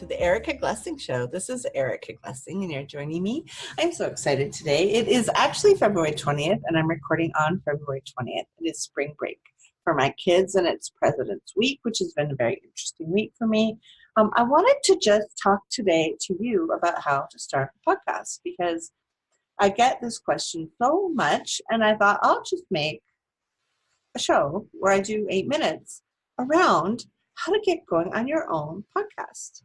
to the Erica Glessing Show. This is Erica Glessing, and you're joining me. I'm so excited today. It is actually February 20th, and I'm recording on February 20th. It is spring break for my kids, and it's President's Week, which has been a very interesting week for me. I wanted to just talk today to you about how to start a podcast, because I get this question so much, and I thought I'll just make a show where I do 8 minutes around how to get going on your own podcast.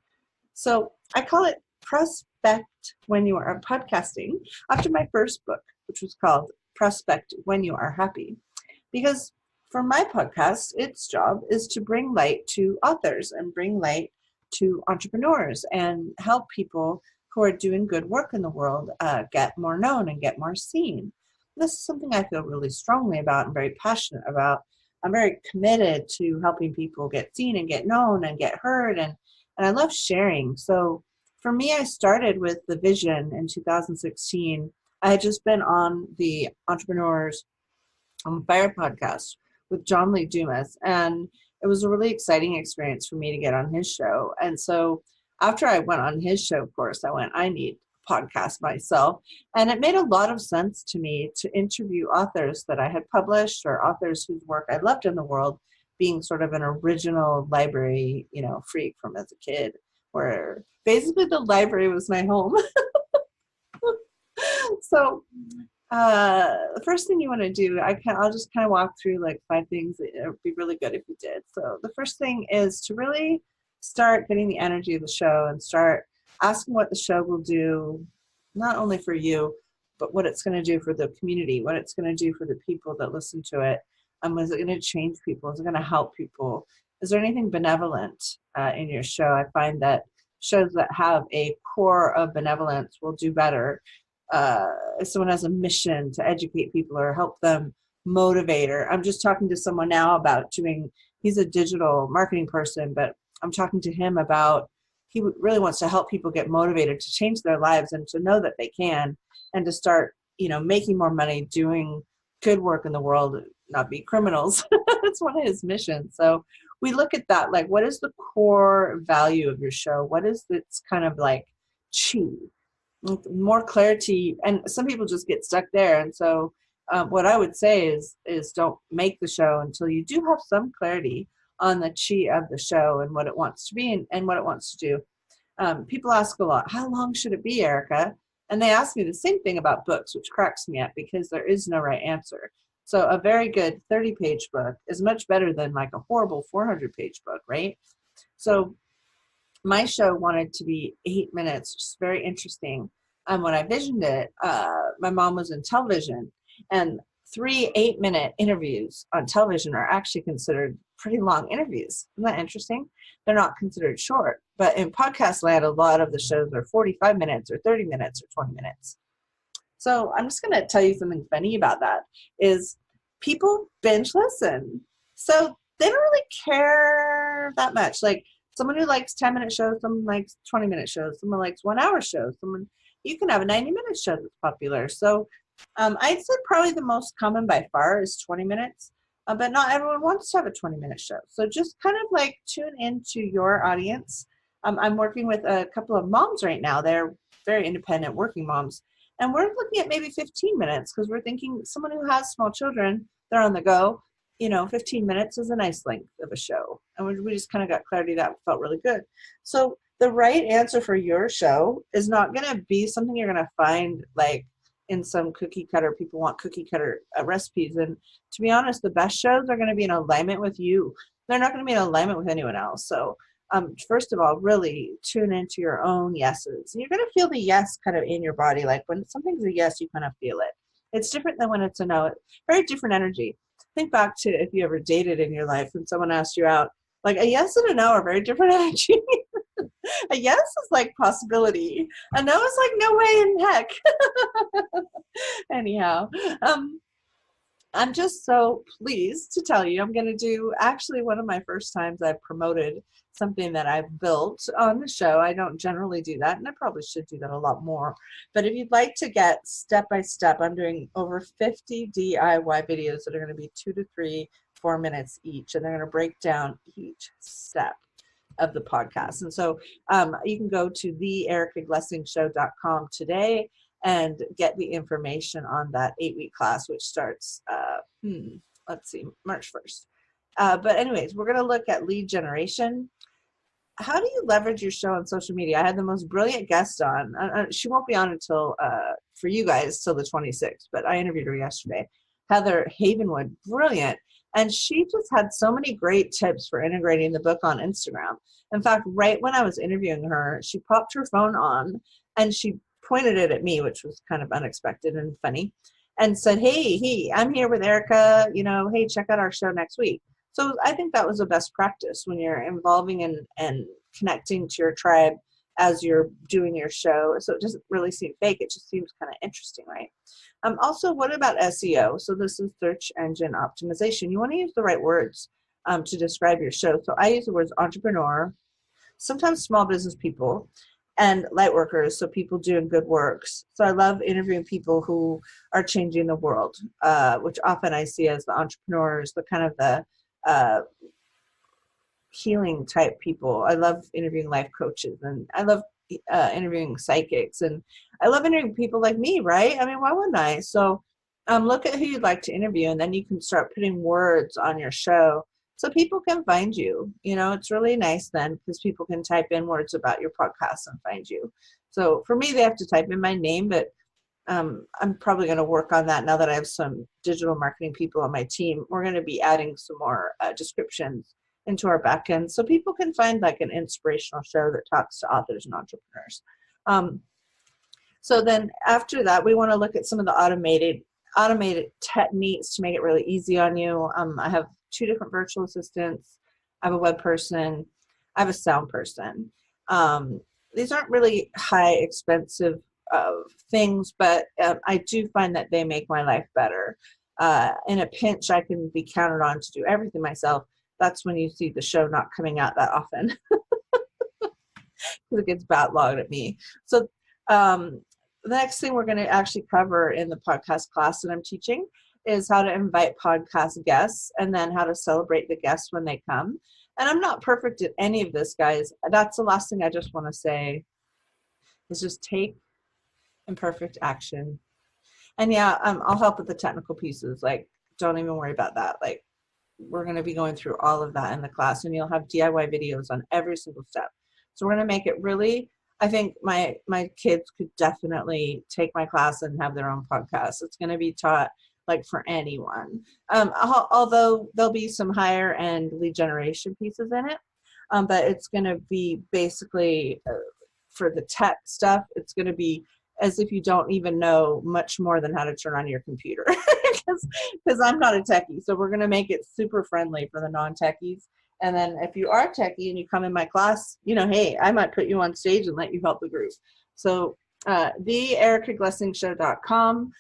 So I call it Prospect When You Are Podcasting, after my first book, which was called Prospect When You Are Happy. Because for my podcast, its job is to bring light to authors and bring light to entrepreneurs and help people who are doing good work in the world get more known and get more seen. This is something I feel really strongly about and very passionate about. I'm very committed to helping people get seen and get known and get heard, and I love sharing. So for me, I started with the vision in 2016. I had just been on the Entrepreneurs on Fire podcast with John Lee Dumas, and it was a really exciting experience for me to get on his show. And so after I went on his show, of course, I need podcast myself, and it made a lot of sense to me to interview authors that I had published or authors whose work I loved in the world, being sort of an original library, freak from as a kid, where basically the library was my home. So the first thing you want to do, I'll just kind of walk through like 5 things that it would be really good if you did. So the first thing is to really start getting the energy of the show and start asking what the show will do, not only for you, but what it's going to do for the community, what it's going to do for the people that listen to it. Is it going to change people? Is it going to help people? Is there anything benevolent in your show? I find that shows that have a core of benevolence will do better. If someone has a mission to educate people or help them motivate, or I'm just talking to someone now about he's a digital marketing person, but I'm talking to him about he really wants to help people get motivated to change their lives and to know that they can, and to start, making more money, doing good work in the world, not be criminals. That's one of his missions. So we look at that, like, what is the core value of your show? What is its kind of like chi? More clarity. And some people just get stuck there. And so what I would say is don't make the show until you do have some clarity on the chi of the show and what it wants to be and what it wants to do. People ask a lot, how long should it be, Erica? And they ask me the same thing about books, which cracks me up because there is no right answer. So a very good 30-page book is much better than like a horrible 400-page book, right? So my show wanted to be 8 minutes, just very interesting. When I visioned it, my mom was in television, and 3 8-minute interviews on television are actually considered pretty long interviews. Isn't that interesting? They're not considered short. But in podcast land, a lot of the shows are 45 minutes or 30 minutes or 20 minutes. So I'm just going to tell you something funny about that is people binge listen. So they don't really care that much. Like someone who likes 10-minute shows, someone likes 20-minute shows, someone likes 1-hour shows, you can have a 90-minute show that's popular. So I'd say probably the most common by far is 20 minutes, but not everyone wants to have a 20-minute show. So just kind of like tune into your audience. I'm working with a couple of moms right now. They're very independent working moms. And we're looking at maybe 15 minutes because we're thinking someone who has small children, they're on the go. 15 minutes is a nice length of a show. And we just kind of got clarity that felt really good. So the right answer for your show is not going to be something you're going to find like in some cookie cutter. People want cookie cutter recipes. And to be honest, the best shows are going to be in alignment with you. They're not going to be in alignment with anyone else. So first of all, really tune into your own yeses. And you're going to feel the yes kind of in your body. Like when something's a yes, you kind of feel it. It's different than when it's a no. Very different energy. Think back to if you ever dated in your life and someone asked you out. Like a yes and a no are very different energy. A yes is like possibility. A no is like no way in heck. Anyhow, I'm just so pleased to tell you I'm going to do actually one of my first times I've promoted something that I've built on the show. I don't generally do that, and I probably should do that a lot more. But if you'd like to get step-by-step, I'm doing over 50 DIY videos that are going to be 2 to 3, 4 minutes each, and they're going to break down each step. of the podcast. And so you can go to theericaglessingshow.com today and get the information on that 8-week class, which starts, let's see, March 1st. But anyways, we're going to look at lead generation. How do you leverage your show on social media? I had the most brilliant guest on. She won't be on until, for you guys, till the 26th, but I interviewed her yesterday. Heather Havenwood, brilliant. And she just had so many great tips for integrating the book on Instagram. In fact, right when I was interviewing her, she popped her phone on and she pointed it at me, which was kind of unexpected and funny, and said, hey, I'm here with Erica, hey, check out our show next week. So I think that was a best practice when you're involving and connecting to your tribe as you're doing your show. So it doesn't really seem fake. It just seems kind of interesting, right? Also, what about SEO? So this is search engine optimization. You want to use the right words to describe your show. So I use the words entrepreneur, sometimes small business people, and light workers, so people doing good works. So I love interviewing people who are changing the world, which often I see as the entrepreneurs, the kind of the healing type people. I love interviewing life coaches, and I love interviewing psychics, and I love interviewing people like me, right? I mean, why wouldn't I? So look at who you'd like to interview, and then you can start putting words on your show so people can find you. It's really nice then because people can type in words about your podcast and find you. So for me, they have to type in my name, but I'm probably going to work on that now that I have some digital marketing people on my team. We're going to be adding some more descriptions into our backend so people can find like an inspirational show that talks to authors and entrepreneurs. So then after that, we want to look at some of the automated techniques to make it really easy on you. I have 2 different virtual assistants. I have a web person. I have a sound person. These aren't really high expensive things, but I do find that they make my life better. In a pinch, I can be counted on to do everything myself. That's when you see the show not coming out that often because it gets backlogged at me. So the next thing we're going to actually cover in the podcast class that I'm teaching is how to invite podcast guests and then how to celebrate the guests when they come. And I'm not perfect at any of this, guys. That's the last thing I just want to say is just take imperfect action. And yeah, I'll help with the technical pieces. Like, don't even worry about that. Like, we're going to be going through all of that in the class, and you'll have DIY videos on every single step. So we're going to make it really, I think my kids could definitely take my class and have their own podcast. It's going to be taught like for anyone. Although there'll be some higher end lead generation pieces in it, but it's going to be basically for the tech stuff, it's going to be as if you don't even know much more than how to turn on your computer because I'm not a techie. So we're going to make it super friendly for the non-techies. And then if you are techie and you come in my class, hey, I might put you on stage and let you help the group. So theericaglessingshow.com.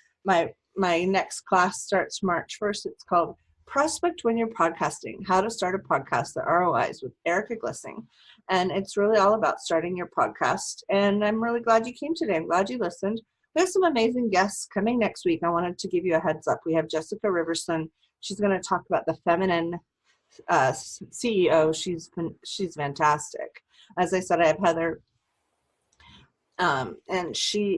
My next class starts March 1st. It's called Prospect When You're Podcasting, How to Start a Podcast, the ROIs with Erica Glessing. And it's really all about starting your podcast. And I'm really glad you came today. I'm glad you listened. We have some amazing guests coming next week. I wanted to give you a heads up. We have Jessica Riverson. She's going to talk about the feminine CEO. She's fantastic. As I said, I have Heather. And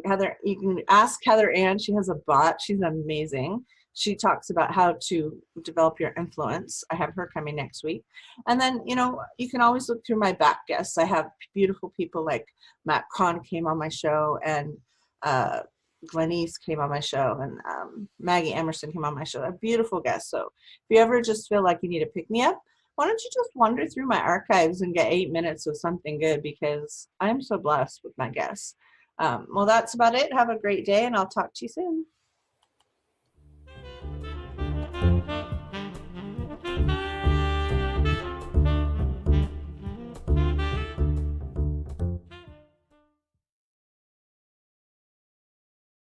Heather, you can ask Heather Ann. She has a bot. She's amazing. She talks about how to develop your influence. I have her coming next week. And then, you can always look through my back guests. I have beautiful people like Matt Kahn came on my show, and Glenise came on my show, and Maggie Emerson came on my show. A beautiful guest. So if you ever just feel like you need to pick me up, why don't you just wander through my archives and get 8 minutes of something good, because I'm so blessed with my guests. Well, that's about it. Have a great day, and I'll talk to you soon.